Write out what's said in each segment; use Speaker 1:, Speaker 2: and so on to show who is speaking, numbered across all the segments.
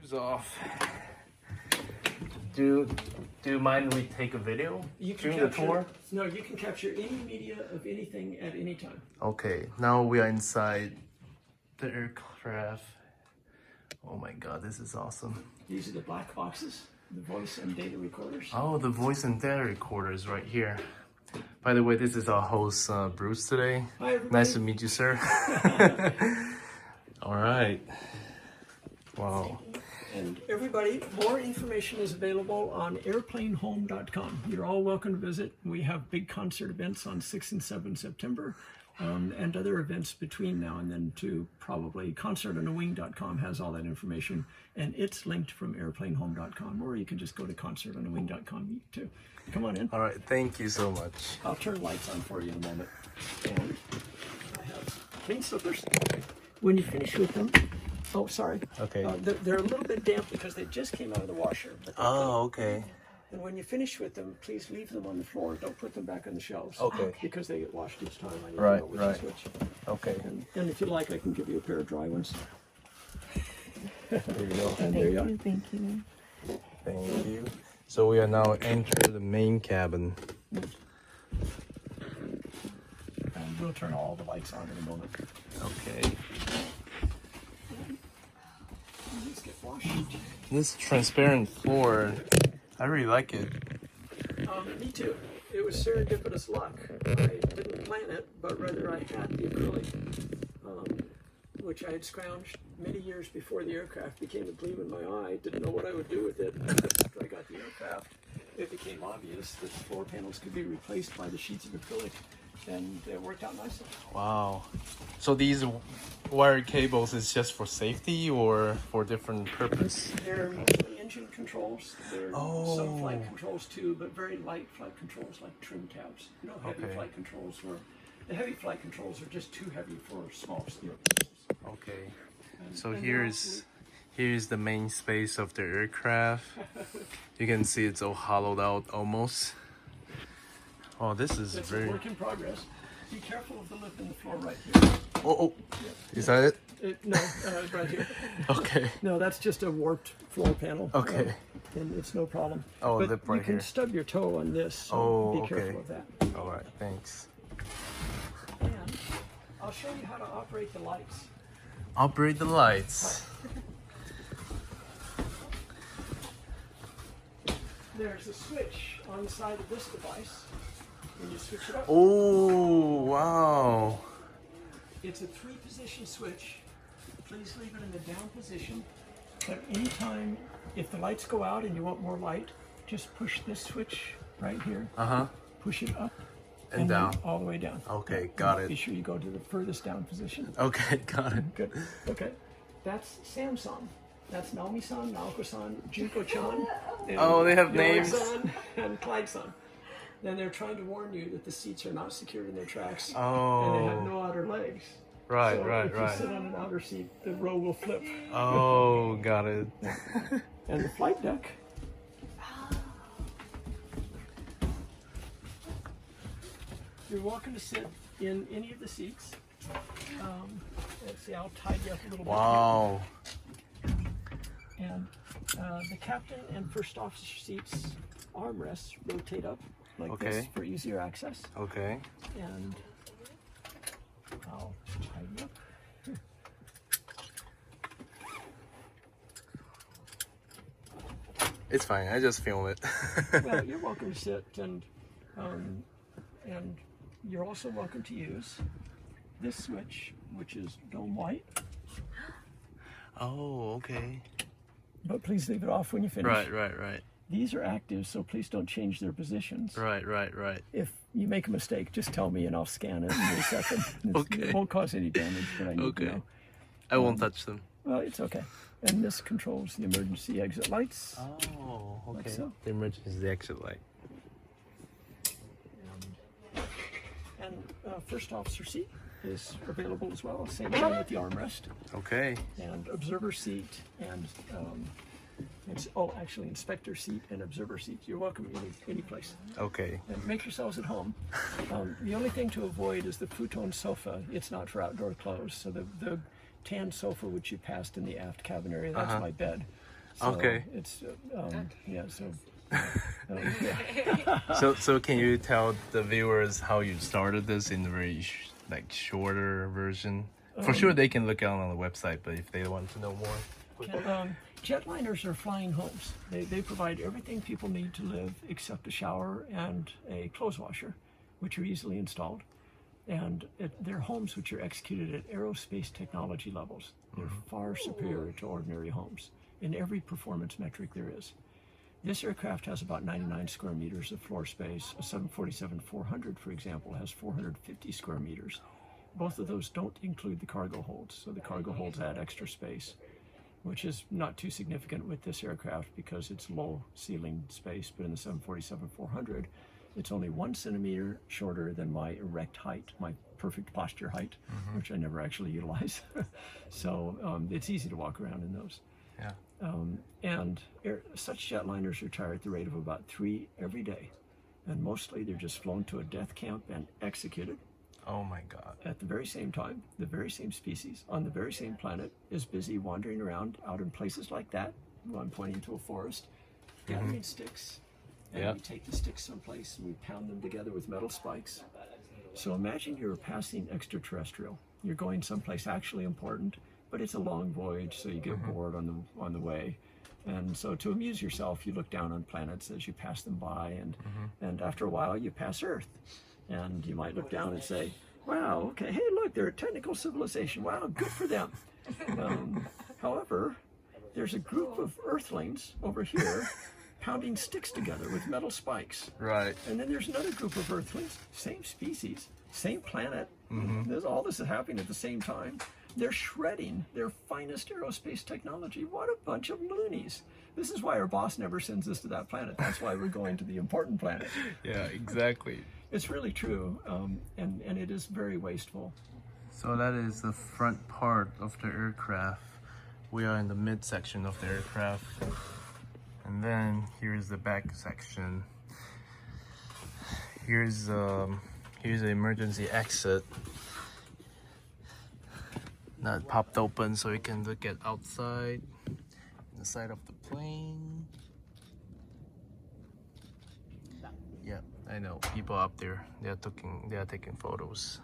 Speaker 1: is off. Do you mind we take a video during the tour?
Speaker 2: No, you can capture any media of anything at any time.
Speaker 1: Okay, now we are inside the aircraft. Oh my god, this is awesome.
Speaker 2: These are the black boxes, the voice and data recorders.
Speaker 1: Oh, the voice and data recorder is right here. By the way, this is our host, Bruce, today.
Speaker 2: Hi, everybody.
Speaker 1: Nice to meet you, sir. All right. Wow.
Speaker 2: And everybody, more information is available on airplanehome.com. You're all welcome to visit. We have big concert events on 6 and 7 September and other events between now and then too. Probably concertonawing.com has all that information, and it's linked from airplanehome.com, or you can just go to concertonawing.com too. Come on in.
Speaker 1: All right, thank you so much.
Speaker 2: I'll turn lights on for you in a moment. And I have clean slippers. When you finish with them, oh, sorry.
Speaker 1: Okay.
Speaker 2: They're a little bit damp because they just came out of the washer. But
Speaker 1: Oh, okay.
Speaker 2: and when you finish with them, please leave them on the floor. Don't put them back on the shelves.
Speaker 1: Okay.
Speaker 2: Because they get washed each time. I need
Speaker 1: Right,
Speaker 2: to know which
Speaker 1: right.
Speaker 2: is which.
Speaker 1: Okay.
Speaker 2: And if you like, I can give you a pair of dry ones.
Speaker 1: There you go.
Speaker 2: And there you are.
Speaker 3: Thank you.
Speaker 1: Thank you. So we are now entering the main cabin.
Speaker 2: And we'll turn all the lights on in a moment.
Speaker 1: Okay.
Speaker 2: Let's get washed.
Speaker 1: This transparent floor, I really like it.
Speaker 2: Me too. It was serendipitous luck. I didn't plan it, but rather I had the acrylic, which I had scrounged many years before the aircraft became a gleam in my eye. Didn't know what I would do with it. After I got the aircraft, it became obvious that the floor panels could be replaced by the sheets of acrylic, and it worked out nicely.
Speaker 1: Wow. So these wired cables is just for safety or for different purpose?
Speaker 2: They're mostly engine controls. They're some
Speaker 1: Oh.
Speaker 2: flight controls too, but very light flight controls like trim tabs. No heavy
Speaker 1: Okay.
Speaker 2: flight controls where the heavy flight controls are just too heavy for small steel.
Speaker 1: Okay. So
Speaker 2: And
Speaker 1: here's the main space of the aircraft. You can see it's all hollowed out almost. Oh, this is
Speaker 2: It's
Speaker 1: very...
Speaker 2: a work in progress. Be careful of the lip in the floor right here.
Speaker 1: Oh, is that it?
Speaker 2: No, right here.
Speaker 1: Okay.
Speaker 2: No, that's just a warped floor panel.
Speaker 1: Okay.
Speaker 2: And it's no problem.
Speaker 1: Oh,
Speaker 2: but
Speaker 1: lip right
Speaker 2: you can
Speaker 1: here.
Speaker 2: stub your toe on this, so
Speaker 1: Oh,
Speaker 2: be
Speaker 1: okay.
Speaker 2: careful of that.
Speaker 1: All right, thanks.
Speaker 2: And I'll show you how to operate the lights.
Speaker 1: Operate the lights.
Speaker 2: There's a switch on the side of this device. When you switch it up,
Speaker 1: Oh, wow.
Speaker 2: it's a 3-position switch. Please leave it in the down position. But anytime, if the lights go out and you want more light, just push this switch right here.
Speaker 1: Uh-huh.
Speaker 2: Push it up
Speaker 1: And
Speaker 2: then
Speaker 1: down.
Speaker 2: all the way down.
Speaker 1: Okay, got
Speaker 2: Be
Speaker 1: it.
Speaker 2: sure you go to the furthest down position.
Speaker 1: Okay, got it.
Speaker 2: Good. Okay. That's Samsung. That's Naomi-san, Naoko-san, Junko-chan. and
Speaker 1: Oh, they have
Speaker 2: Yori-san and Clyde-san. Then they're trying to warn you that the seats are not secured in their tracks. And they have
Speaker 1: Oh,
Speaker 2: no outer legs.
Speaker 1: right,
Speaker 2: So
Speaker 1: right,
Speaker 2: if you
Speaker 1: right.
Speaker 2: sit on an outer seat, the row will flip.
Speaker 1: Oh, got it.
Speaker 2: And the flight deck. You're welcome to sit in any of the seats. Let's see, I'll tidy up a little
Speaker 1: Wow.
Speaker 2: bit here. And the captain and first officer seats armrests rotate up like this
Speaker 1: Okay.
Speaker 2: for easier access.
Speaker 1: Okay.
Speaker 2: And I'll tidy up.
Speaker 1: It's fine. I just film it.
Speaker 2: Well, you're welcome to sit, and you're also welcome to use this switch, which is dome white.
Speaker 1: Oh, okay.
Speaker 2: But please leave it off when you finish.
Speaker 1: Right.
Speaker 2: These are active, so please don't change their positions.
Speaker 1: Right.
Speaker 2: If you make a mistake, just tell me and I'll scan it in a second.
Speaker 1: Okay.
Speaker 2: It won't cause any damage, but I need to know.
Speaker 1: I won't touch them.
Speaker 2: Well, it's okay. And this controls the emergency exit lights.
Speaker 1: Oh, okay.
Speaker 2: Like so.
Speaker 1: The emergency exit light.
Speaker 2: And first officer seat is available as well. Same thing with the armrest.
Speaker 1: Okay.
Speaker 2: And observer seat and actually inspector seat and observer seat. You're welcome any place.
Speaker 1: Okay.
Speaker 2: And make yourselves at home. The only thing to avoid is the futon sofa. It's not for outdoor clothes. So the tan sofa which you passed in the aft cabin area, that's my bed. So
Speaker 1: Okay.
Speaker 2: It's yeah. So.
Speaker 1: So can you tell the viewers how you started this in a very shorter version? For sure, they can look out on the website, but if they want to know more.
Speaker 2: Jetliners are flying homes. They provide everything people need to live except a shower and a clothes washer, which are easily installed. And they're homes which are executed at aerospace technology levels. They're far superior to ordinary homes in every performance metric there is. This aircraft has about 99 square meters of floor space. A 747-400, for example, has 450 square meters. Both of those don't include the cargo holds, so the cargo holds add extra space, which is not too significant with this aircraft because it's low ceiling space, but in the 747-400, it's only 1 centimeter shorter than my erect height, my perfect posture height, which I never actually utilize. So it's easy to walk around in those.
Speaker 1: Yeah.
Speaker 2: And such jetliners retire at the rate of about 3 every day. And mostly they're just flown to a death camp and executed.
Speaker 1: Oh my God.
Speaker 2: At the very same time, the very same species on the very same planet is busy wandering around out in places like that. I'm pointing to a forest, gathering sticks. And we take the sticks someplace and we pound them together with metal spikes. So imagine you're passing extraterrestrial. You're going someplace actually important, but it's a long voyage, so you get bored on the way. And so to amuse yourself, you look down on planets as you pass them by, and after a while you pass Earth. And you might look down and say, wow, okay, hey, look, they're a technical civilization. Wow, good for them. However, there's a group of Earthlings over here pounding sticks together with metal spikes.
Speaker 1: Right.
Speaker 2: And then there's another group of Earthlings, same species, same planet. All this is happening at the same time. They're shredding their finest aerospace technology. What a bunch of loonies. This is why our boss never sends us to that planet. That's why we're going to the important planet.
Speaker 1: Yeah, exactly.
Speaker 2: It's really true, and it is very wasteful.
Speaker 1: So that is the front part of the aircraft. We are in the midsection of the aircraft. And then here's the back section. Here's the emergency exit. Not popped open so you can look at outside, the side of the plane. Yeah, I know people up there. They are taking photos.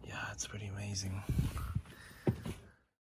Speaker 1: Yeah, it's pretty amazing.